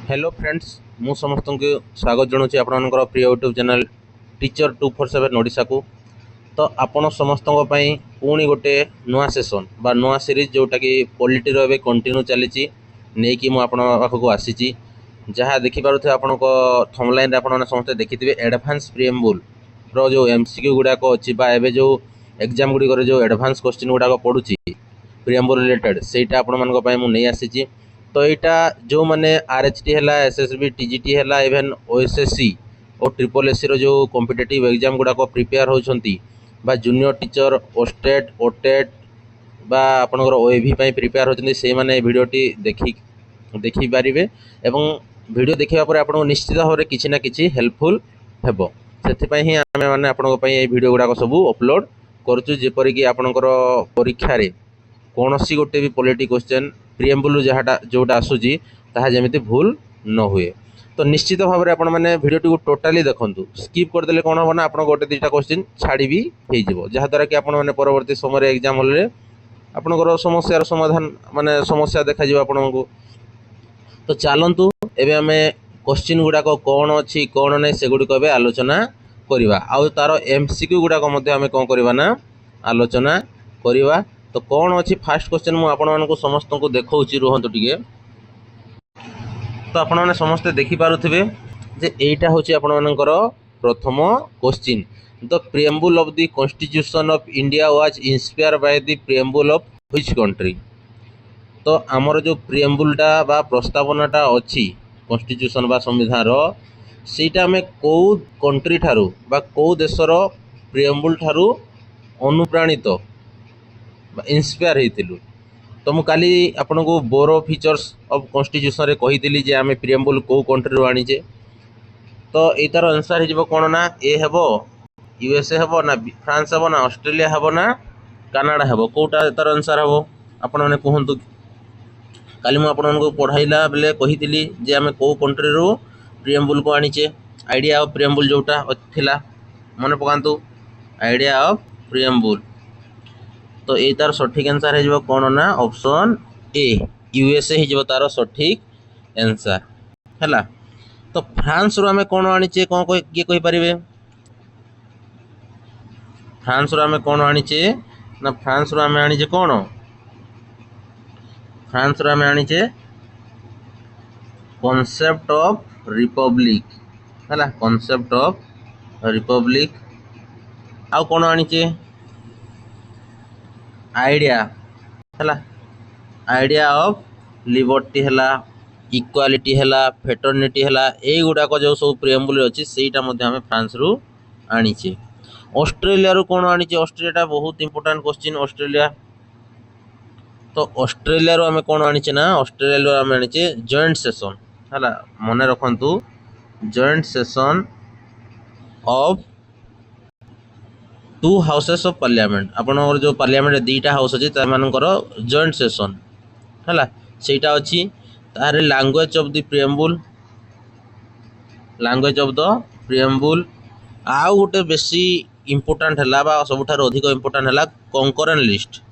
Hello friends मु समस्त को स्वागत जनाऊँ आपंकर प्रिय यूट्यूब चैनल टीचर 247 ओडिशा को। तो आपण समस्त पुणी गोटे नुआ सेसन बा नुआ सीरीज जोटा कि पॉलिटी रो कंटिन्यू चली नहीं कि पाखक आसी जहाँ देखिपे आपण थंबलाइन आपने समस्त देखिए एडवांस प्रिएम्बुल रो जो एमसीक्यू गुड़ाक अच्छी जो एग्जाम गुड़िक जो एडवांस क्वेश्चन गुड़ाक पड़ुची प्रिएम्बुल रिलेटेड सेटा आपण नहीं आसी। तो यहाँ जो मैंने आरएचटी है एसएसबी टीजीटी है इवेन ओएसएससी और ट्रिपल एससी जो कॉम्पिटिटिव एग्जाम गुड़ाक प्रिपेयर होती जूनियर टीचर ओस्टेट ओटेट बा आपनकर ओएवी प्रिपेयर होती से मैंने वीडियोटी देखिपारे एवं वीडियो देखा पर आपको निश्चित भाव में किसी ना कि हेल्पफुल हेबो से ही आम मैंने आपंपाई वीडियो गुड़ाक सब अपलोड करुँ जेपरिक आपणकर परीक्षा रे कौन सी गोटे भी पॉलिटी क्वेश्चन प्रिएम्बुल जहाँ जोटा आसूची ताहा जमी भूल न हुए। तो निश्चित भाव में आपण मैंने वीडियो टोटाली देखु स्किप करदे कौन हम ना आप गोटे दुईटा क्वेश्चन छाड़ी भी हो जहाँद्वारा कि आपण मैंने परवर्ती समय एग्जाम हॉल रे आपणकर समस्यार समाधान माने समस्या देखा आपण को। तो चलतु एबे आमे क्वेश्चन गुड़ाक कौन अच्छी कौन नहीं से गुड़िक आलोचना करवा आउ तार एमसीक्यू गुड़ाक आमे कौन करवा ना आलोचना करवा। तो कौन अच्छी फास्ट क्वेश्चन मुझे आपण समस्त को देखा रुहतु टिके। तो आपण मैंने समस्ते देखिपे जे एटा हूँ आपणकर प्रथम question the preamble of the constitution of India was inspire by the preamble of which country. तो आमर जो प्रिएम्बुलटा बा प्रस्तावनाटा अच्छी कॉन्स्टिट्यूशन बा संविधान रो सीटा में कौ कंट्री ठारू बा कौ देशर प्रिएम्बुल ठारू अनुप्राणित इंस्पायर होइतिलु। तो मु काली आपन को बोरो फीचर्स ऑफ कॉन्स्टिट्यूशन रे कही जे आमे प्रिएम्बुल को कंट्री रो आनीचे। तो एतार आंसर हो कौन ना ए हेबो यूएसए हेबो ना फ्रांस हेबो ना ऑस्ट्रेलिया हेबो ना कनाडा हेबो कोटा तार आंसर हेबो आपण माने कहंतु। काली मु आपन को पढ़ाइला बेले कही जे आमे को कंट्री रो प्रिएम्बुल को आनीचे आइडिया ऑफ प्रिएम्बुल जोटा थिला मन पकांतु आइडिया ऑफ प्रिएम्बुल। तो ये तार सठिक आंसर है कौन ना ऑप्शन ए यूएसए हो तार सठिक आंसर है। तो फ्रांस रो आमे कौन आनीचे कौन किए कहि परिबे फ्रांस रो आमे कौन आनीचे ना फ्रांस रो आमे आनीचे कौन फ्रांस रो आमे आनीचे कॉन्सेप्ट ऑफ रिपब्लिक है कॉन्सेप्ट ऑफ रिपब्लिक आउ कौन आनीचे आइडिया है आइडिया ऑफ लिबर्टी है इक्वालिटी है फेटर्निटी है यही गुड़ाक जो सब प्रिएम्बुल अच्छी सेटा आम फ्रांस रु आनीचे। ऑस्ट्रेलिया रु कौन आनीचे ऑस्ट्रेलिया बहुत इंपोर्टेंट क्वेश्चन ऑस्ट्रेलिया। तो ऑस्ट्रेलिया रु आम कौन आनीचे ना ऑस्ट्रेलिया रु आम आनीचे जॉइंट सेशन है मन रखु joint session of two houses of parliament आपनकर जो पार्लियामेंट दीटा हाउस अच्छी जॉइंट सेशन है सेटा अच्छी तारे language of the preamble language of the preamble आउ गोटे बेसी इंपोर्टेंट है बा सबुठार अधिक इंपोर्टेंट है कंकरेंट लिस्ट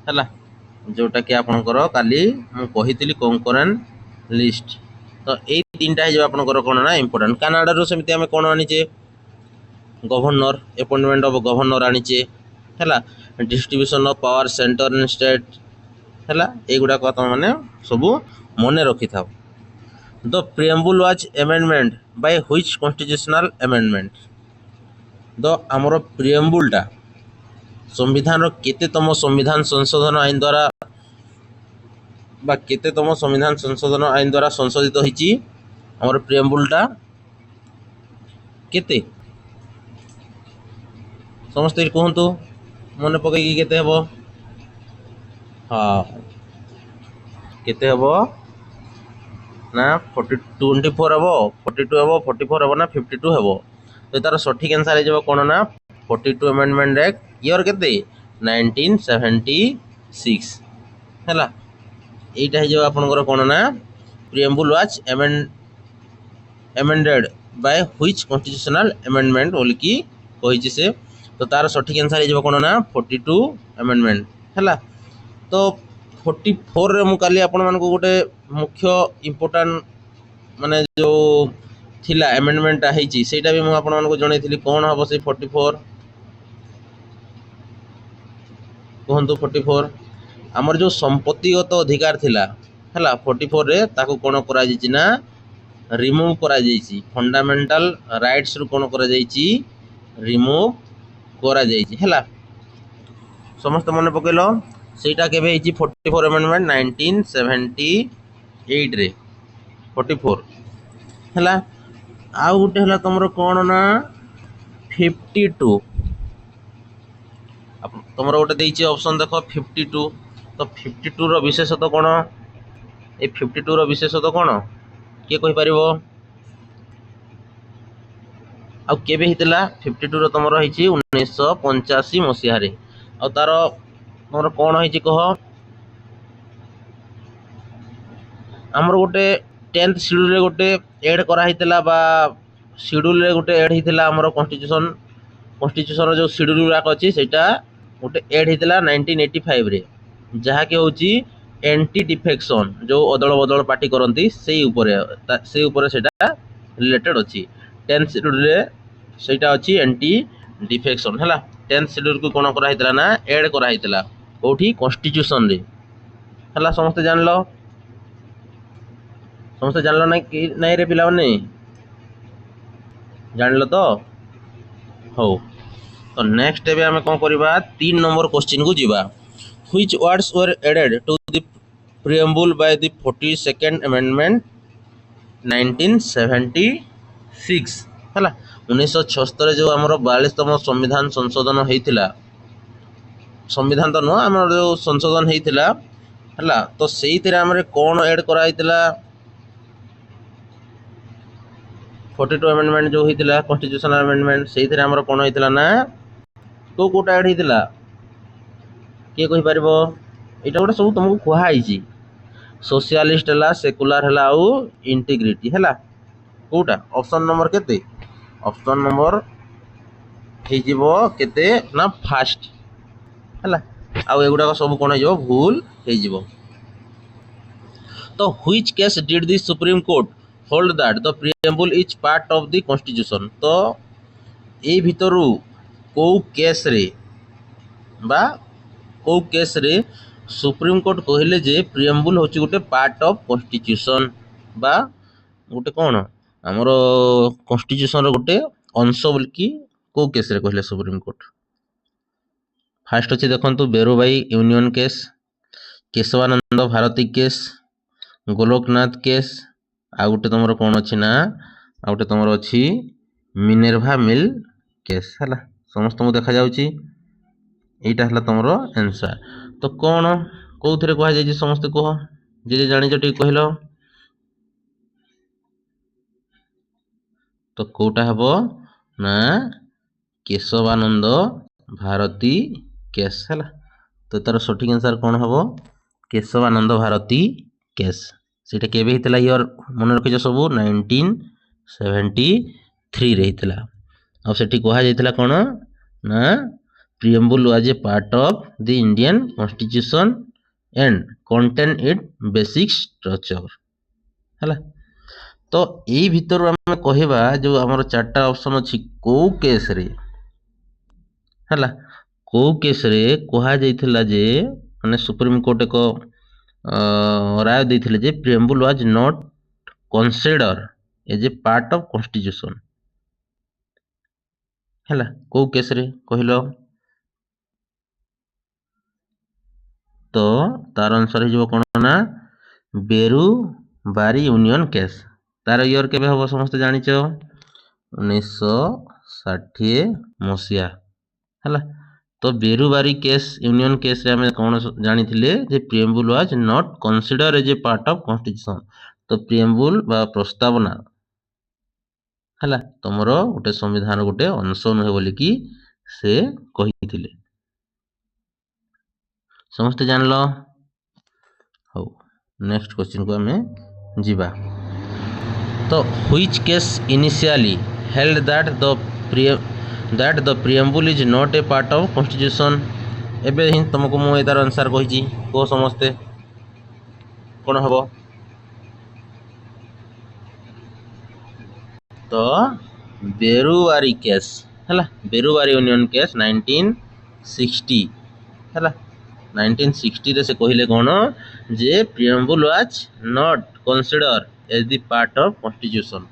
है जोटा कि आपनकर काली मु कहितली कंकरेंट लिस्ट। तो ये तीनटा है आपनकर कौन ना इंपोर्टेंट। कनाडा रो सेमती आमे कौन आनीचे गवर्नर अपॉइंटमेंट ऑफ गवर्नर आनीचे है distribution of power centre in state है युवाक मैंने सब मन रखी था। The preamble was amendment by which constitutional amendment. द आमर प्रिएम्बुलटा संविधान केतेतम संविधान संशोधन आईन द्वारा बा केतेतम संविधान संशोधन आईन द्वारा संशोधित होईची आमर प्रिएम्बुलटा केते समस्त कहतु मन पकई केते हेबो हाँ केते हेबो ना 24 हेबो 42 हेबो 44 हेबो ना 52 हेबो। तो तार सठिक आंसर हो कौन ना 42 अमेंडमेंट एक्ट ईयर केते 1976 है यहीटा हो आपनकर कौन ना preamble was amended by which constitutional amendment बोल की कही से। तो तार सठिक आंसर हो कौन ना 42 अमेंडमेंट है। तो 44 रे मु काली आपण मानको गोटे मुख्य इंपोर्टेंट ମାନେ जो थिला एमेंडमेंट होईची सेटा भी मु आपण मानको जणैथिली कोन हबो से 44 कहंतु 44 हमर जो संपत्तिगत अधिकार थिला हला 44 रे ताको कोन करा जाईची ना रिमूव करा जाईची फंडामेंटल राइट्स रु कोन करा जाईची रिमूव करा जाईची हला समस्त मन पकेलो सेटा केबे हिची 44 अमेंडमेंट 1978 रे 44 हला आउ गुटे हला तमरो कोन ना 52 तमरो गोटे देइची ऑप्शन देखो 52 तो 52 रो विशेषता कोन ए 52 रो विशेषता कोन के कहि परिबो आ केबे हितला 52 रो तमरो हिची 1985 मसिया रे आ तार तमरो कोन हिची कह हमर गोटे 10th शेड्यूल रे गोटे ऐड करा हितला बा शेड्यूल रे गोटे ऐड हितला हमर कॉन्स्टिट्यूशन रो जो शेड्यूल राक अछि सेटा गोटे ऐड हितला 1985 रे जहा के होची एंटी डिफेक्शन जो अदल बदल पार्टी करंती सेई ऊपर सेटा रिलेटेड अछि 10th शेड्यूल रे सेटा अछि एंटी डिफेक्शन हला 10th शेड्यूल को कोन करा हितला ना ऐड करा हितला कोठी कॉन्स्टिट्यूशन रे हला समस्त जानलो ना कि नहीं रे पिला माने जानलो तो हो तो नेक्स्ट एबे हमें कोन करबा 3 नंबर क्वेश्चन को जीवा which words were added to the preamble by the 42nd amendment 1976 हला 1976 जो हमर 42तम संविधान संशोधन हेतिला संविधान तो न हमर जो संशोधन हेतिला हला तो सेही तेरे हमरे कोन ऐड करा हेतिला 42 अमेंडमेंट जो हेतिला कॉन्स्टिट्यूशनल अमेंडमेंट सेही तेरे हमर कोन हेतिला ना तो कोटा ऐड हेतिला के कहि परबो एटा गोटे सब तुमको कुहा आइची सोशलिस्ट हला सेकुलर हला आउ इंटीग्रिटी हला कोटा ऑप्शन नंबर केते ऑप्शन नंबर हे जीवो केते ना फर्स्ट हला आउ एगुडा सब कोन हे जीवो भूल हे जीवो तो which case did the supreme court hold that the preamble is part of the constitution तो ए भितरु को केस रे बा को केस रे सुप्रीम कोर्ट कहले जे प्रीएम्बल होची गोटे पार्ट ऑफ कॉन्स्टिट्यूशन बा गोटे कोन हमर कॉन्स्टिट्यूशन रो गोटे अंश बोल की को केस रे कहले सुप्रीम कोर्ट फर्स्ट अछि देखंतु Berubari union case Kesavananda Bharati case Golaknath case आ गोटे तमरो कोन अछि ना आ गोटे तमरो अछि मिनर्वा मिल केस हला समस्त मु देखा जाउची एटा हला तमरो आंसर तो कोन कोथरे कहा जाय समस्त कह जे जानि जटी कहलो तो कोटा हबो ना केशवानंद भारती केस हला तो तार सठिक आंसर कोन हबो केशवानंद भारती केस सेटा केबे हितला ईयर मन रखिजो सब 1973 रे हितला अब सेठी कहा जायतला कोन ना preamble was a part of the Indian Constitution and contain its basic structure हला तो ए भीतर हम कहबा जो हमर चारटा ऑप्शन अछि को केस रे हला को केस रे कहा जायतला जे माने सुप्रीम कोर्ट को राय दैथिले जे preamble was not considered as a part of constitution हला को केस रे कहलो तो तार आंसर हो कोन ना बेरु बारी यूनियन केस तार ईयर केबे हबो समस्त जानिचो 1960 मसिया हला तो बेरुबारी केस यूनियन केस रे हम कोन जानि थिले जे preamble was not consider as a part of constitution तो प्रीएम्बल बा प्रस्तावना हला तमरो गोटे संविधान गोटे अंश नहे बोली कि से कहि थिले समस्त जानलो हो नेक्स्ट क्वेश्चन को हमें जीवा तो which case initially held that the preamble is not a part of constitution एबे ही तुमको मु एतार आंसर कहिची को समस्ते कोन हबो तो बेरुवारी केस है, बेरुवारी यूनियन केस 1960 है। 1960 रे से कहले कौन जे preamble was not consider as the part of constitution.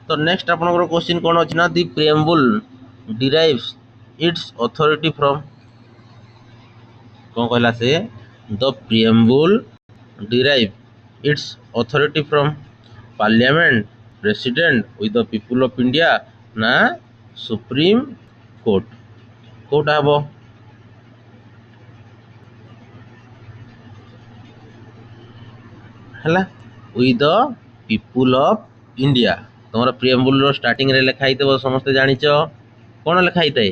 तो नेक्स्ट आपनकर क्वेश्चन कौन अछि ना the preamble derives its authority from कौन कहला से the preamble derive its authority from parliament president with the people of India ना सुप्रीम कोर्ट कोटा हबो है with the people of India. तुम प्रियम्बुल स्टार्टिंग रे लिखाई समस्त जानिच कौन लिखाई थाए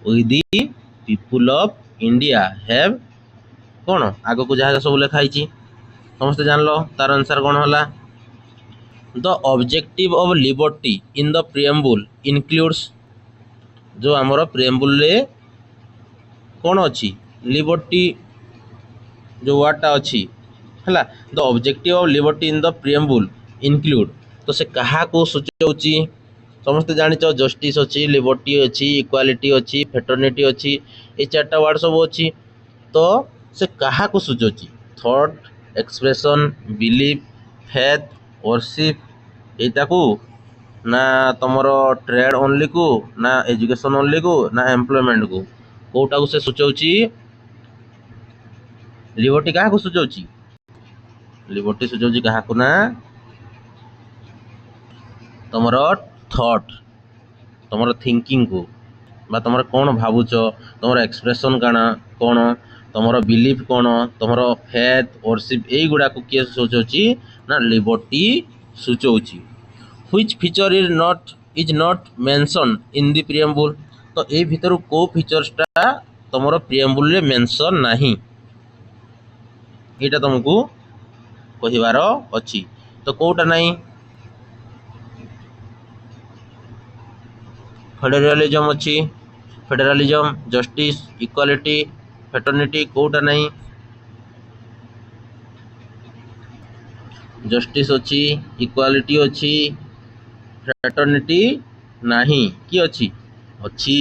with the people of India have कौन आग को जहाँ सब लिखाई समस्त जान लो तार आंसर कौन होला the objective of liberty in the preamble includes जो आमर प्रियम्बुल रे कौन अच्छी लिबर्टी जो वर्डटा अच्छी है the objective of liberty in the preamble include तो से कहा को सूचाऊँगी समस्ते जानिच जस्टिस अच्छी लिबर्टी अच्छी इक्वालिटी अच्छी फ्रेटर्निटी अच्छी ये चार्टा वर्ड सब अच्छी तो से कहा को सूचाऊँगी thought expression belief faith worship एटा को ना तुमर ट्रेड ओनली को ना एजुकेशन ओनली को ना एम्प्लॉयमेंट को कोटा को से सूचाऊँगी लिबर्टी क्या सूचाऊँगी लिबर्टी सूचाऊँगी क्या ना तुमर थॉट तुमर थिंकिंग को बा तुम कौन भावुच तुम एक्सप्रेशन काना कौन तुम बिलीफ कौन तुम फेथ वर्शिप यही को किए सूचाऊँगी ना लिबर्टी सूचाऊँगी which feature is not mention in the preamble तो ये भितर को फीचर्सटा तुम प्रियम्बुल रे मेंशन नहीं यहाँ तुमको कहिबार अच्छी तो कोटा नहीं फेडरलिज्म अच्छी फेडरलिज्म जस्टिस इक्वालिटी फ्रेटर्निटी कोटा नहीं जस्टिस अच्छी इक्वालिटी अच्छी फ्रेटर्निटी नहीं कि अच्छी अच्छी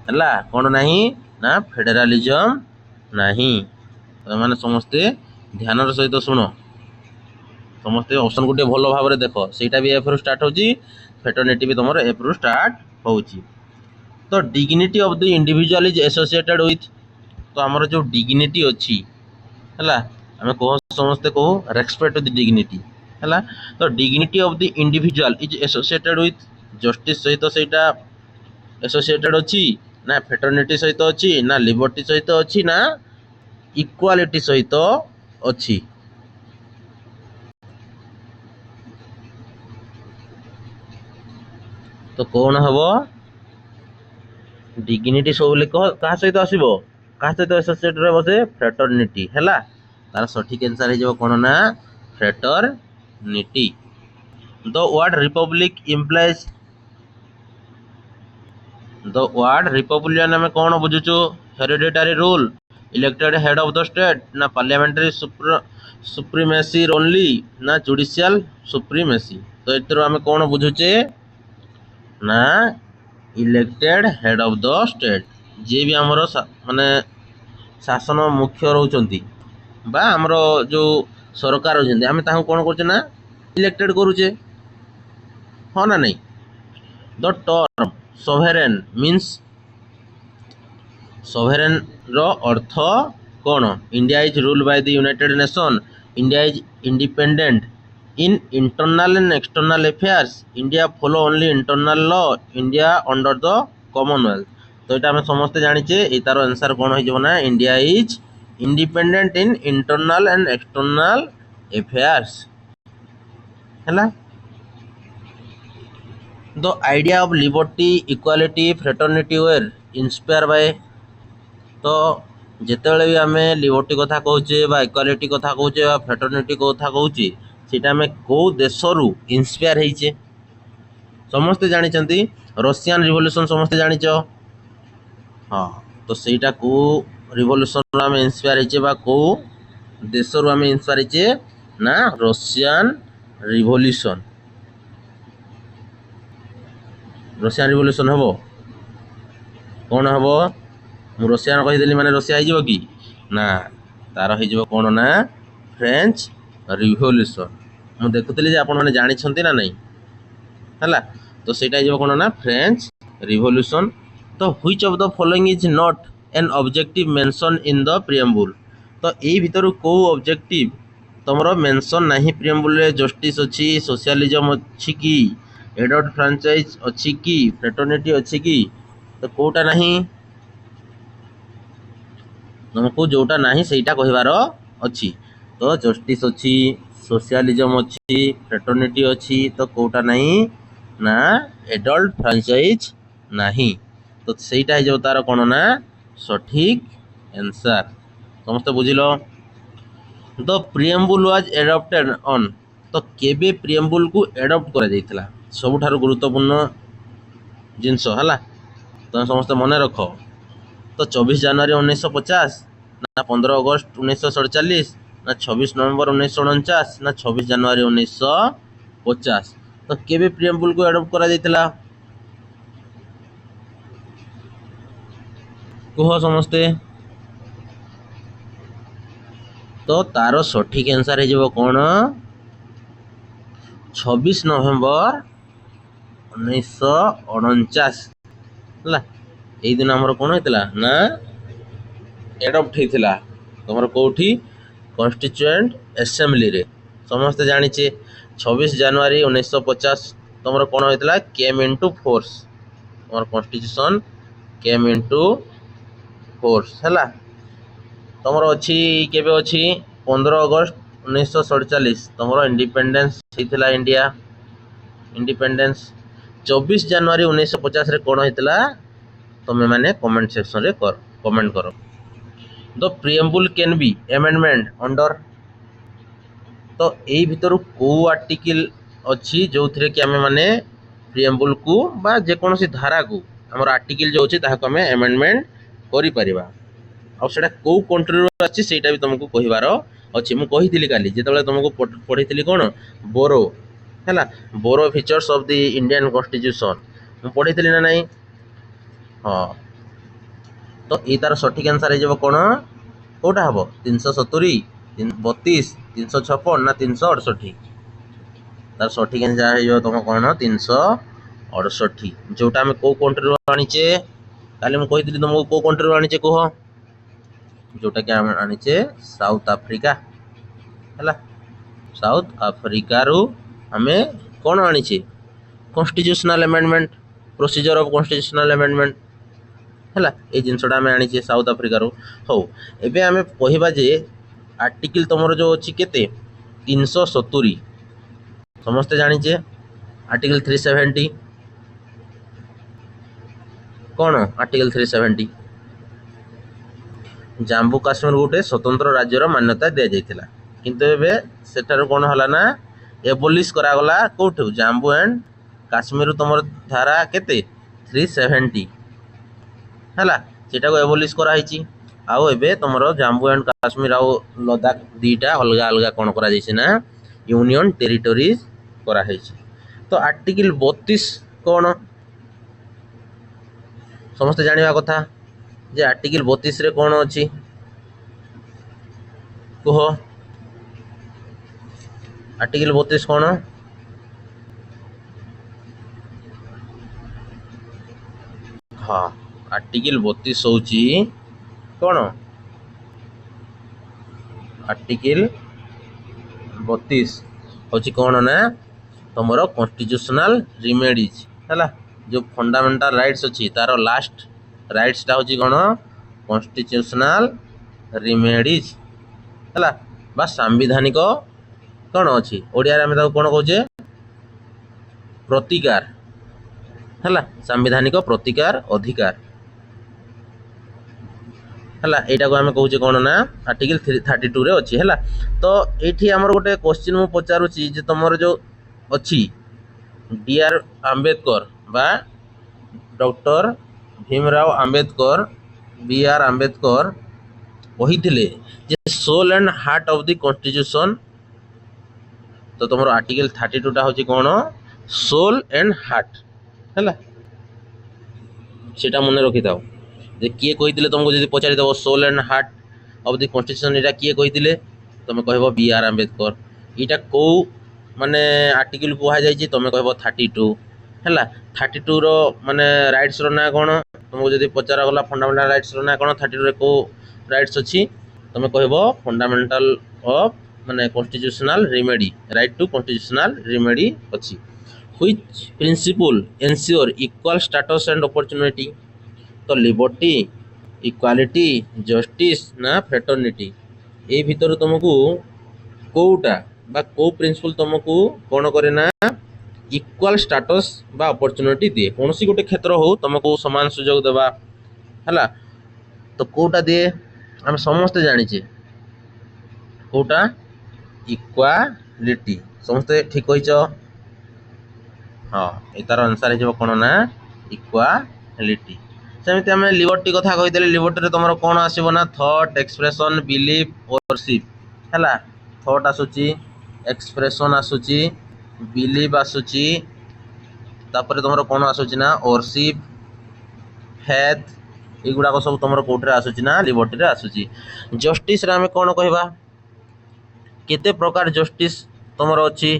है कौन नहीं ना फेडरलिज्म नहीं मैंने समस्ते ध्यान सहित शुण समस्ते ऑप्शन गोटे भल भाव देख सहीटा भी एफ रु स्टार्ट होची फ्रेटर्निटी भी तुम एफ रु स्टार्ट होची तो dignity of the individual is associated with तो आमर जो डिग्निटी अच्छी है आम कह समस्ते कहू रेस्पेक्ट द डिग्निटी है तो dignity of the individual is associated with justice सहित सहीटा एसोसिएटेड अच्छी ना फ्रेटर्निटी सहित अच्छी ना लिबर्टी सहित अच्छी ना इक्वालिटी सहित अच्छी तो कौन हम डिग्निटी सब क्या सहित आसो क्या सहित एसोसिएटेड रहा से फ्रेटर्निटी है तार सठिक आंसर हो कौन ना fraternity the word republic implies the word republican आम कौन बुझुचु hereditary rule elected head of the state ना पार्लियामेंटरी सुप्रीमेसी ओनली ना जुडिशियल सुप्रीमेसी तो एथर आम कौन बुझुचे ना elected head of the state जी भी आमर माने शासन मुख्य रोचंती बा आमर जो सरकार होचंती आमे ताहु कौन करछे ना इलेक्टेड करूचे हाँ ना नहीं द टर्म सोवेरेन मीन्स सोवेरेन रो अर्थ कौन India is rule by the United nation India is independent in internal and external affairs India follow only internal law India under the Commonwealth तो यहाँ आम समस्ते जाचे ये तार आंसर कौन हो India is independent in internal and external affairs है the idea of liberty equality fraternity were inspire by तो जितेबाला भी आम लिबर्टी कथा कहचे इक्वालिटी कथा कहचे फ्रेटर्निटी कथा कहचे सीटा आम कौ देश इन्स्पायर होइचे समस्ते जानी रशियन रिवोल्यूशन समस्ते जानिच हाँ तो सहीटा कौ रिवोल्यूशन आम इन्स्पायर होइचे कौ देश आम इन्स्पायर होइचे ना रशियन रिवोल्यूशन रशियन रिवोल्यूशन हम कौन हम मु रशियन कहीदेली माने रशिया हो कि ना तार हो कौन ना फ्रेंच रिवोल्यूशन मु देखुली आपण मैंने जानी ना नहीं है तो सहीटा हो कौन ना फ्रेंच रिवोल्यूशन तो which of the following is not an objective mention in the preamble तो यही भितर को ऑब्जेक्टिव तुमर मेंशन नहीं प्रिएम्बुल रे जस्टिस अच्छी सोशलिज्म अच्छी कि एडल्ट फ्रांचाइज अच्छी कि फ्रेटर्निटी अच्छी कि तो कोटा नहीं तुमको जोटा नहीं सहीटा कहबार अच्छी तो जस्टिस अच्छी सोशलिज्म अच्छी फ्रेटर्निटी अच्छी तो कोटा नहीं ना एडल्ट फ्रांचाइज नहीं तो सहीटा हो तार कौन ना सठिक आंसर समस्त बुझिल the preamble was adapted on तो केबे प्रिएम्बुल को एडप्ट करा जायतिला सबुठार गुरुत्वपूर्ण जिनस है तुम समस्त मन रख तो 24 जनवरी 1950 ना 15 अगस्त 1947 ना 26 नवंबर 1949 ना 26 जनवरी 1950 तो केबे प्रिएम्बुल को एडप्ट करा जायतिला कह समस्ते तो तार सठिक आंसर हो कौन 26 नवेम्बर 1949 है यही दिन आमर कौन होता ना एडप्ट होता तुम कौटी कन्स्टिट्यूएंट असेंबली रे समस्ते जानीचे 26 जनवरी 1950 तुम कौन होता केम इनटू फोर्स तुम कन्स्टिट्यूशन केम इनटू फोर्स है तुम अच्छी केबे अच्छी 15 अगस्त 1947 तुम इंडिपेंडेंस होता इंडिया इंडिपेंडेंस 24 जनवरी 1950 रे कौन होता तुम्हें मैंने कमेंट सेक्शन रे कमेंट करो the preamble can be amendment under तो यही भितर को आर्टिकल अच्छी जो थे कि आम मैंने प्रिएम्बुल को बा जेकोसी धारा को आम आर्टिकल जो अच्छी ताकू आम एमेंडमेंट करिपरिबा आउटा कौ कंट्री आईटा भी तुमको कहबार अच्छी मुझे काली जो तुमको पढ़ी कौन बोरो है बोरो features of the Indian constitution मुझे पढ़ी ना नहीं हाँ तो ये तार सठिक आंसर हो कौन कौटा हम 370 32 356 ना 368 तार सठिक आंसर हो तुम कौन 368 जोटा आम कौ कंट्री आनीचे काली मुझे तुमको कौ कंट्री आनीचे कह जोटा कि आम आनीचे साउथ आफ्रिका है साउथ आफ्रिका रु आम कौन आनीचे constitutional amendment procedure of constitutional amendment है ये जिनसा आम आनीचे साउथ आफ्रिका रु हौ एबे आम कहबा जे आर्टिकल तुम जो अच्छी केते 370 समस्ते जानीचे आर्टिकल 370 कौन आर्टिकल 370 जम्मू काश्मीर गोटे स्वतंत्र राज्यर मान्यता दि जाइथिला किंतु एबे सेठार कौन हला ना एबोलिश करागला कौठु जम्मू एंड काश्मीर तुम धारा केते 370 है सेटा को एबोलिश कराई आउ एबे तुम जम्मू एंड काश्मीर आउ लद्दाख दीटा अलग अलग कौन करा ना यूनियन टेरिटोरीज कराई तो आर्टिकल 32 कौन समस्त जानिबा कथा जे आर्टिकल 32 रे कौन अच्छी कह आर्टिकल 32 कौन हाँ आर्टिकल 32 होची कौन आर्टिकल 32 होची कौन ना तुमर कॉन्स्टिट्यूशनल रिमेडीज है जो फंडामेंटल राइट्स अच्छी तार लास्ट राइट्स टा होची कौन कॉन्स्टिट्यूशनल रिमेडीज है बा सांविधानिक कौन अच्छी ओडिया रे आम कौन कहे प्रतिकार है सांविधानिक प्रतिकार अधिकार है यहाँ को आम कहे कौन ना आर्टिकल 32 रे अच्छी है तो ये आमर गोटे क्वेश्चन मु पचारुची जे तुम जो अच्छी डीआर आंबेडकर बा डॉक्टर भीमराव आंबेडकर बीआर आंबेडकर कही soul and heart of the constitution तो तुम आर्टिकल 32 टा हूँ कौन सोल एंड हार्ट है সেটা মনে রখিথাও যে কিଏ କହିଥିଲେ ତୁମକୁ ଯଦି ପଚାରିଦେବ soul and heart of the constitution ଏଇଟା କିଏ କହିଥିଲେ ତୁମେ କହିବ B.R. ଆମ୍ବେଦକର। ଏଇଟା କେଉଁ ମାନେ ଆର୍ଟିକଲ କୁହାଯାଇଛି ତୁମେ କହିବ 32 ହେଲା। 32ର ମାନେ ରାଇଟ୍ସର ନାଁ କ'ଣ ତୁମକୁ ଯଦି ପଚରାଗଲା ଫଣ୍ଡାମେଣ୍ଟାଲ ରାଇଟ୍ସର ନାଁ କ'ଣ 32ରେ କେଉଁ ରାଇଟ୍ସ ଅଛି ତୁମେ କହିବ ଫଣ୍ଡାମେଣ୍ଟାଲ ଅଫ୍ ମାନେ constitutional remedy right to constitutional remedy ଅଛି। Which principle ensure equal status and opportunity? तो लिबर्टी इक्वालिटी जस्टिस ना फ्रेटर्निटी ए भितर तुमको कोटा बा को प्रिंसिपल तुमको कौन करे ना इक्वाल स्टाटस बा अपॉर्चुनिटी दिए कौन सी गोटे क्षेत्र हो तुमको समान सुजोग देवा है तो कोटा दिए आम समस्ते जानीचे कोटा इक्वालिटी समस्ते ठीक कहीच हाँ यार आंसर हो कौन ना इक्वालिटी। सेमती आम लिबर्टी कथा कही लिबर्टी तुम कौन आसो ना थॉट एक्सप्रेशन बिलीफ ओरशिप है थॉट आसूची एक्सप्रेशन आसूची बिलीफ आसूची तापर तुम कौन आसूची ना ओरशिप फेथ युड़ाक सब तुम कौटे आसूची ना लिबर्टी आसूची। जस्टिस आम कौन कहवा केते प्रकार जस्टिस तुम अच्छी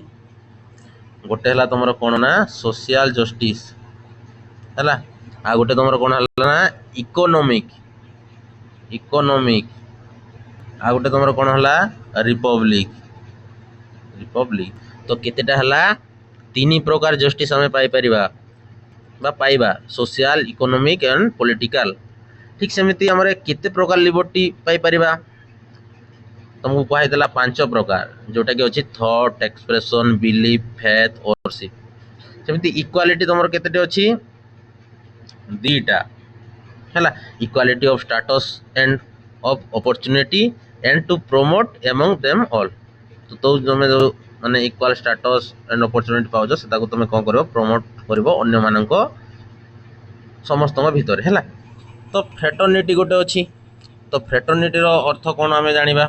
गोटे है तुम कौन ना सोशल जस्टिस है आ गोटे तुम कौन है ना इकोनोमिक इकोनोमिक आ गोटे तुम कौन है रिपब्लिक रिपब्लिक तो केतेटा है तीन प्रकार जस्टिस आम पाइबा सोशल इकोनोमिक एंड पॉलिटिकल। ठीक सेमती आम केते प्रकार लिबर्टी पाइबा तुमको कहला 5 प्रकार जोटा कि अच्छी thought expression belief faith worship. सेमती इक्वालिटी तुम केते अच्छी दीटा है equality of status and of opportunity and to promote among them all तो तुम जो माने इक्वाल स्टेटस एंड अपॉर्चुनिटी पाउछ से तुम कौन कर प्रमोट कर अन्य मानक समस्त भितर है। तो फ्रेटर्निटी गोटे अच्छी तो फ्रेटर्निटी अर्थ कौन आम जाना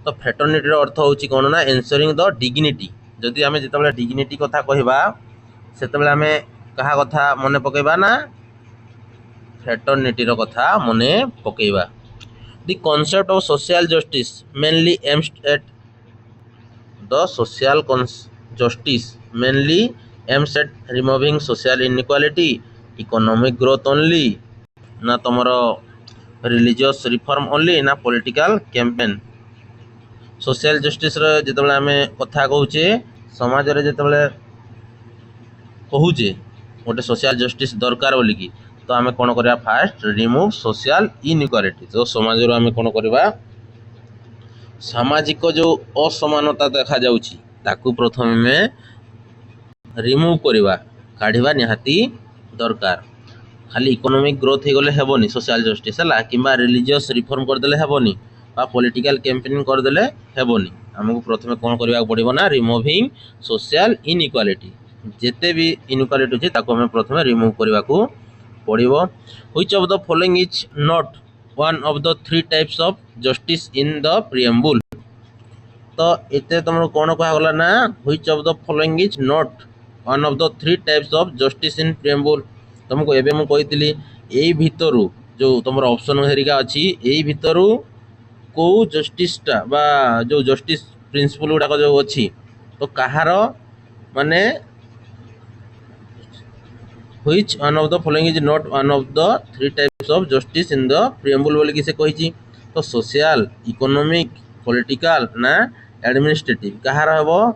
तो फ्रेटर्निटी अर्थ हूँ कौन ना एनश्योरिंग द डिग्निटी जदि आम जो डिग्निटी कथा कहवा से आम क्या कथा मन पकेबा ना फ्रेटर्निटी कथा मन पकेबा। The concept of social justice mainly aims at the social justice mainly aims at removing social inequality economic growth only ना तुम रिलीजियस रिफॉर्म ओनली ना पॉलिटिकल कैंपेन। सोशल जस्टिस जो आम कथा कहूचे समाज रे जो कहूचे गोटे सोशल जस्टिस दरकार बोलिकी तो आम कौन करवा फास्ट रिमूव सोशल इनइक्वालिटी तो समाज आम कौन करवा सामाजिक जो असमानता देखा जाउची ताकू प्रथम में रिमूव करवा काढ़ा निहाती दरकार। खाली इकोनॉमिक ग्रोथ हो गले हेबनी सोशल जस्टिस है कि रिलीजियस रिफॉर्म करदे हेबनी पॉलिटिकल कैंपेनिंग करदे हेबनी आमको प्रथम कौन करने पड़ो ना रिमूविंग सोशल इनइक्वालिटी जिते भी इनइक्वालिटी अच्छे आम प्रथम रिमूव करने को पड़ो। Which of the following is not one of the 3 types of justice in the preamble तो इतने तुम कौन कहगला ना which of the following is not one of the 3 types of justice in preamble तुमको एवं मुझे कही यही भितर जो तुम ऑप्शन हेरिका अच्छी यही भितर कौ जस्टिसटा बा जो जस्टिस प्रिंसिपल गुड़ाक जो अच्छी तो कहार माने which one of the following is not one of the 3 types of justice in the preamble बोली से कही तो सोशल इकोनॉमिक पॉलिटिकल ना एडमिनिस्ट्रेटिव कहार हम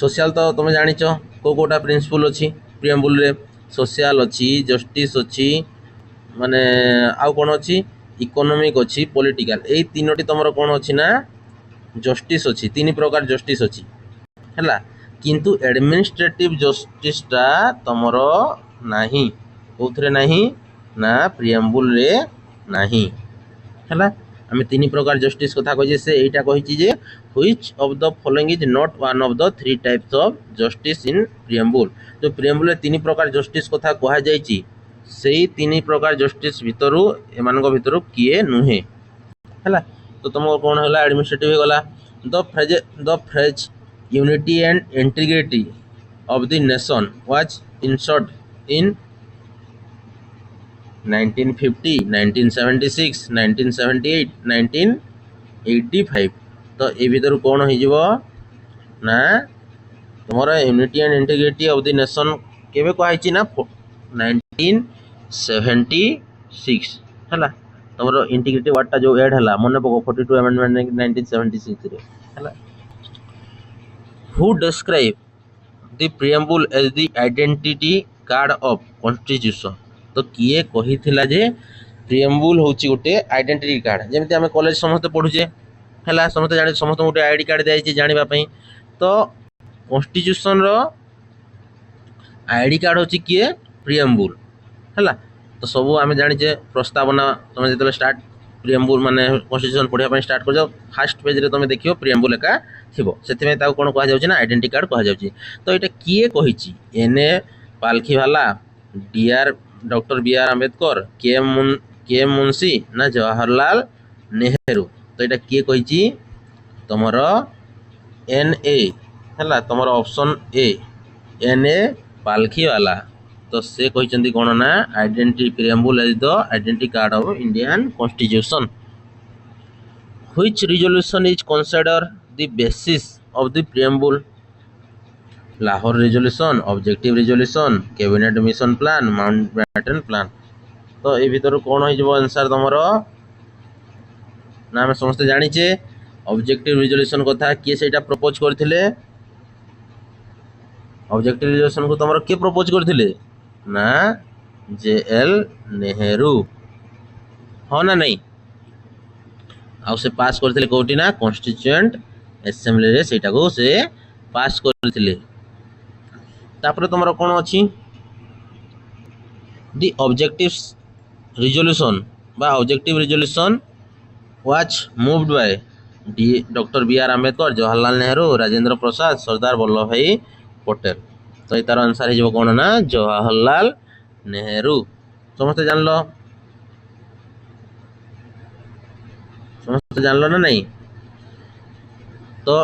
सोशल तो तुम जानिच को कोटा प्रिंसिपल अच्छी प्रिएम्बुल रे सोशल अच्छी जस्टिस अच्छी माने आउ कौन अच्छी इकोनॉमिक अच्छी पॉलिटिकल यही तीनोटी तुम कौन अच्छी ना जस्टिस अच्छी 3 प्रकार जस्टिस अच्छी है किंतु एडमिनिस्ट्रेटिव जस्टिसटा तुमर नाही कौन नाही ना प्रिएम्बुल रे नाही है आम 3 प्रकार जस्टिस कथा कही से यहीटा कही जे which of the following is not one of the 3 types of justice in preamble जो प्रिएम्बुल रे 3 प्रकार जस्टिस कथा कहा जायछि सेही 3 प्रकार जस्टिस भितर एमान भितर किए नुहे है तो तुम कौन है एडमिनिस्ट्रेटिव गला the phrase unity and integrity of the nation was inserted in 1950, 1976, 1978, 1985। तो ए भितर कौन हो ना तुमर unity and integrity of the nation केबे कहै ना 1976 है तुमर इंटीग्रिटी वर्डटा जो एड है मन पक 42 अमेंडमेंट 1976 रे है who describe the preamble as the identity card of constitution. तो किए कही जे प्रिएम्बुल होची गोटे आइडेंटिटी कार्ड जेमती आम कॉलेज समस्त पढ़ुचे है समस्त जान समस्त गोटे आईडी कार्ड दिखाई जानापी तो कॉन्स्टिट्यूशन रो आईडी कार्ड होची किए प्रिएम्बुल है तो सब आम जाचे प्रस्तावना तुम जो स्टार्ट प्रिएम्बुल माने कॉन्स्टिट्यूशन पढ़ाई स्टार्ट कर जाओ फास्ट पेज रे तुम देखियो प्रिएम्बुल एका थिबो से कौन कह ना आइडेंटिटी कार्ड कह तो ये किए कही N A Palkhivala DR doctor B R Ambedkar K M Munshi ना जवाहरलाल नेहरू तो ये किए कही तुमर एन ए है तुमर ऑप्शन एन ए पालखीवाला तो से कहते कौन ना identity preamble as the identity card of Indian constitution. Which resolution is consider the basis of the preamble. Lahore resolution, objective resolution, cabinet mission plan, Mountbatten plan. तो ये भीतर कौन हो आंसर तुम ना आम समस्त जानीचे ऑब्जेक्टिव रिजोल्यूशन कथा किए से प्रपोज करथिले ऑब्जेक्टिव रिजोल्यूशन को तुम किए प्रपोज करथिले ना जे एल नेहरू हाँ ना नहीं आउ से पास करथिले कोठी ना कॉन्स्टिट्यूएंट असेंबली रे सेटा को से पास करथिले। तापर तुम कौन अच्छी दि ऑब्जेक्टिव रिजोल्यूशन बा objective resolution was moved by doctor B R Ambedkar, Jawaharlal Nehru, Rajendra Prasad, Sardar Vallabhbhai Patel. तो तार आंसर हो कौन ना जवाहरलाल नेहरू। समस्ते जान लो समस्ते जान लो ना नहीं तो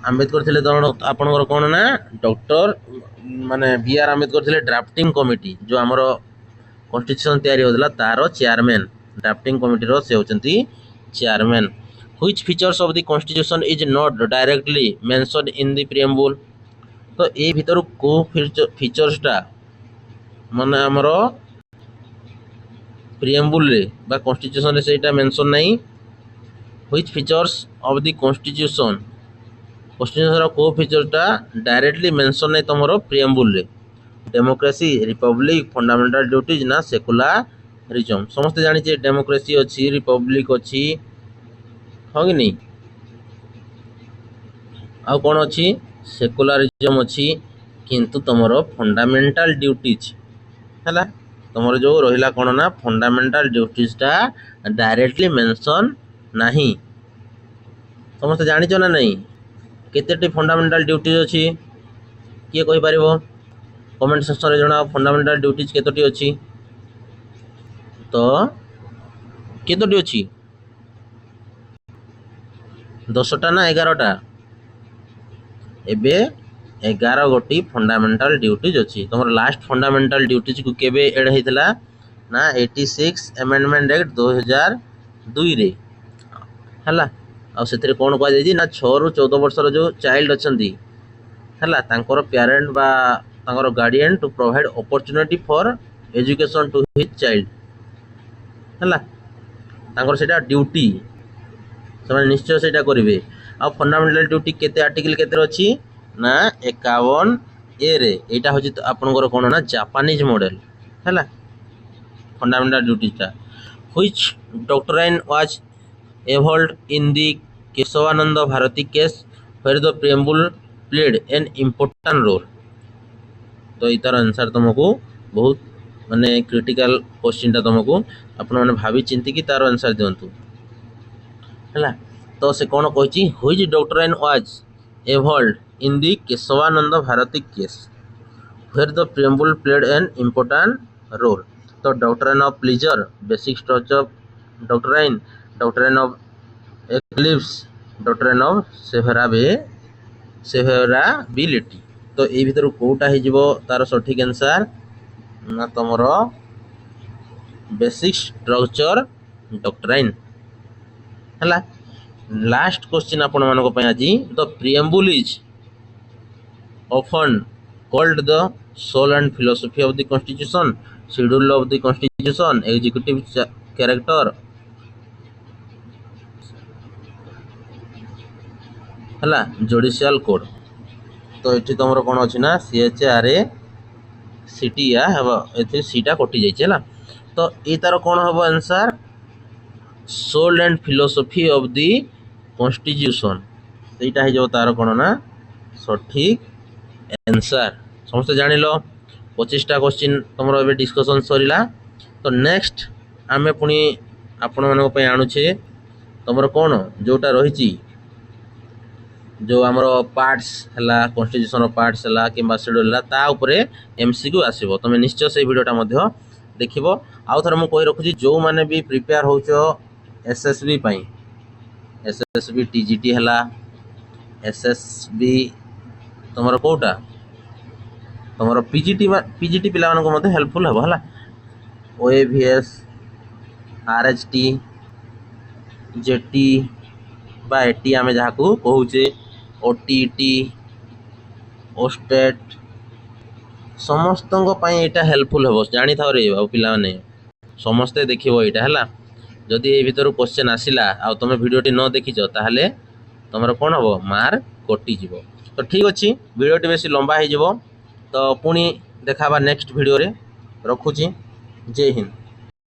आंबेडकर थे आपंकर कौन ना डॉक्टर माने बी आर आंबेडकर थे ड्राफ्टिंग कमिटी जो आमर कॉन्स्टिट्यूशन तैयारी होता तार चेयरमैन ड्राफ्टिंग कमिटी रो से होचंती chairman. Which features of the constitution is not directly mentioned in the preamble. तो ये भीतर को फीचर्सटा माने आमर प्रिएम्बुल रे बा कॉन्स्टिट्यूशन रे सेटा मेंशन नहीं। Which features of the constitution constitution को फीचरटा डायरेक्टली मेंशन नहीं तुम प्रिएम्बुल रे। डेमोक्रेसी, रिपब्लिक, फंडामेंटल ड्यूटीज ना सेकुलरिज्म। समस्त जानी डेमोक्रेसी अच्छी रिपब्लिक अच्छी हाँ कि नहीं आउ कौन अच्छी सेकुलरिज्म अच्छी किंतु तुमर फंडामेंटल ड्यूटीज है तुम जो रहा कौन ना फंडामेंटल ड्यूटीजटा डायरेक्टली मेंशन नहीं। समस्त जानिच ना नहीं केतेटी फंडामेंटल ड्यूटीज अच्छी किए कहि परिबो कमेंट सेक्शन रे जणा फंडामेंटल ड्यूटीज केतोटी अच्छी तो केतोटी अच्छी 10टा ना 11टा एबे 11 गोटी फंडामेंटल ड्यूटीज अच्छी। तुम लास्ट फंडामेंटल ड्यूटीज को केबे एड होता ना 86 अमेंडमेंट एक्ट 2002 रे है से कौन कह ना 6 ରୁ 14 वर्षर जो चाइल्ड अच्छा है तांकर पेरेंट बा तांकर guardian to provide opportunity for education to his child है तांकर सेटा ड्यूटी से निश्चय से करेंगे। आ फंडामेंटल ड्यूटी केते आर्टिकल केते अच्छी ना 51 ए रे एटा होची आपनकर कोन ना जापानीज मॉडल है फंडामेंटल ड्यूटीटा। Which doctrine was evolved in the Keshavananda Bharati case where the preamble played an important role. तो इतार आंसर तुमको बहुत माने क्रिटिकल क्वेश्चनटा तुमको आपण माने भाभी चिंती की तार आंसर दिंतु है। तो से कौन कही which doctrine was evolved in the Keshavananda Bharati case where the preamble played an important role. तो doctrine of pleasure, basic structure doctrine, doctrine of eclipse, doctrine of severability. तो ये भीतर कोटा हो तार सठिक आंसर ना तुमर बेसिक स्ट्रक्चर डॉक्ट्राइन है। लास्ट क्वेश्चन आपण मानक पय आज the preamble is often called the soul and philosophy of the constitution, schedule of the constitution, executive character है जुडिशियल कोड। तो ये तुम कौन अच्छी ना CHRA सीटी हम ए सीटा कटि जाइए। तो ये तार कौन हम answer soul and philosophy of the constitution सहीटा हो तार कौन ना सठिक आंसर। समस्त जान लो 25टा क्वेश्चन तुम ए डिस्कसन सरला। तो नेक्स्ट आम पुणी आपण मान आणुचे तुम कौन जोटा रही जो आमर पार्ट्स है कॉन्स्टिट्यूशन पार्ट्स है कि शेड्यूल है ता उपरे MCQ आसो। तुम निश्चय से वीडियोटा देख। आउ थे मुझे रखुची जो मैंने भी प्रिपेयर हो SSB SSB TGT है SSB तुम कौटा तुम PGT पिला हेल्पफुल हम है OAVS RHT JT बा एटी आम जहाँ को कहुचे OTT OSTET समस्त यहाँ हेल्पफुल हम जानी था रे पिला माने समस्ते देखो यहाँ है। जदि ये भीतर क्वेश्चन आसला आ तुम वीडियोटी न देखीच ताहले तुम कौन हम मार्क कटिज। तो ठीक अच्छे वीडियोटी बेसी लंबा हो तो पुणी देखा नेक्स्ट वीडियो रे रखुची। जय हिंद।